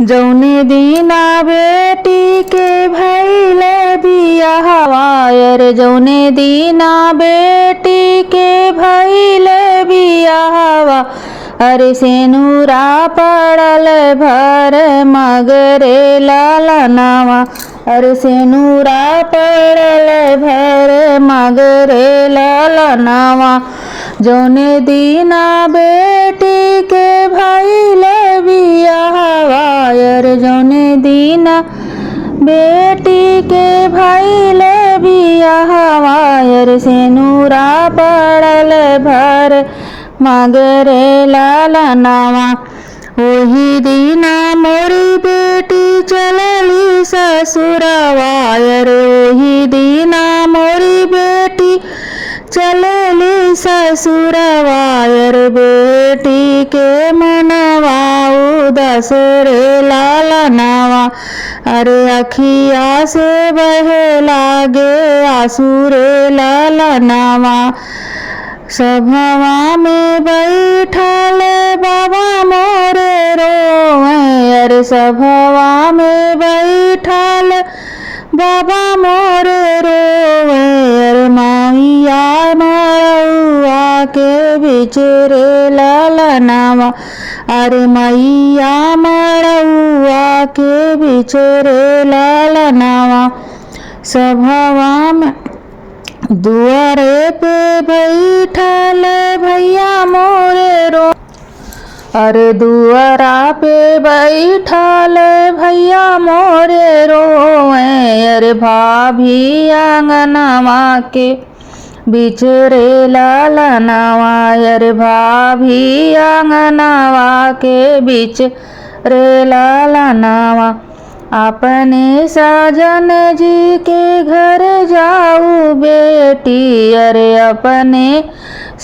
जौने दीना बेटी के भइले बियाहवा रे जौने दीना बेटी के भइले बियाहवा अरे सेनुरा पड़ल भर मगरे लालनावा अरे सेनुरा पड़ल भर मगरे लालनावा जौने दीना बेटी के भइले बियाहवा रे जौने दीना बेटी के भइले बियाहवा रे सेनुरा पड़ल भर मगरे लालनावा ओही दीना मोरी बेटी चलली ससुरवा रे ओही दीना मोरी बेटी चलली ससुरवा रे बेटी के मनवा उदास रे लालनावा अरे अखिया से बहे लागे आंसू रे लालनावा सभवा में बैठल बाबा मोरे रोवे अरे सभवा में बैठल बाबा मोरे रोवे अरे माइया मड़ुआ के बीच रे लालनावा अरे मैया मड़ुआ के बीच रे लालनावा सभवा में दुआरे पे बैठल भैया मोरे रो अरे दुआरा पे बैठल भैया मोरे रोए अरे भाभी आंगनवा के बीच रे लालनावा अरे भाभी आंगनवा के बीच रे लालनावा अपने साजन जी के घर जाऊ बेटी अरे अपने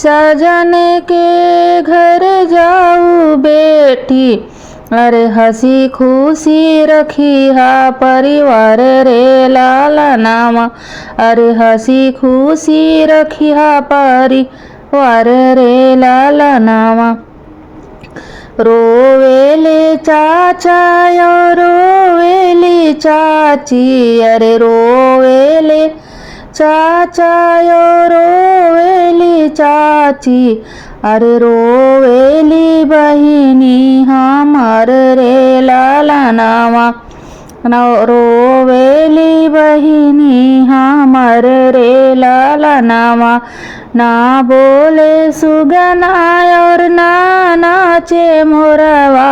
साजन के घर जाऊ बेटी अरे हंसी खुशी रखी हा परिवार रे लालनावा अरे हंसी खुशी रखी हा परिवार रे लालनावा रोवेले चाचा यो रोवेली चाची अरे रोवेले चाचा यो रोवेली चाची अरे रोवेली बहिनी हमार रे लालनावा रोवेली बहिनी हमार रे लालनावा ना बोले सुगना और ना नाचे मोरवा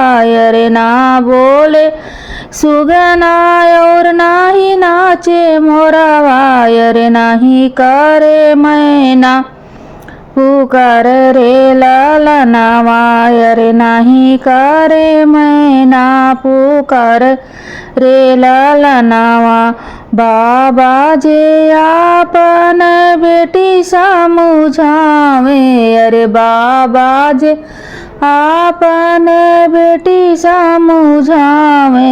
रे ना बोले सुगना और ना ही नाचे मोरवा रे नाही करे मैना पुकार रे लालनावा रे नाही करे मैना पुकार रे लालनावा बाबा जे आपन बेटी समझावे अरे बाबा जे आपन बेटी समझावे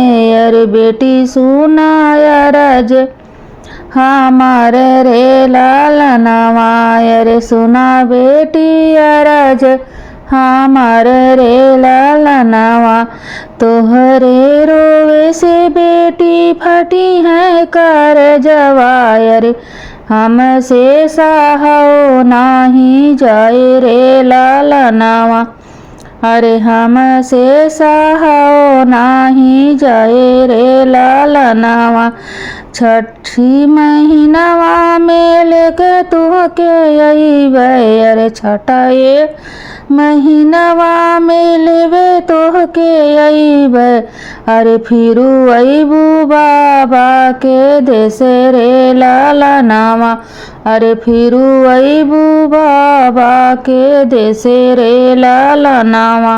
अरे बेटी सुनाय रज हमार रे लालनावा अरे सुना बेटी अरज हमार रे लालनावा तोहरे रोवे से बेटी फटी है कर जवायर हमसे सहो नाही जाए रे लालनावा अरे हमसे सहो नाही जाए रे लालनावा छठी महीनवा में लेके तुहके अइबै अरे छठाए महीनवा में लेवे तोहके अइबै अरे फिरू अइबू बाबा के देश रे लालनावा अरे फिरू अइबू बाबा के देश रे लालनावा।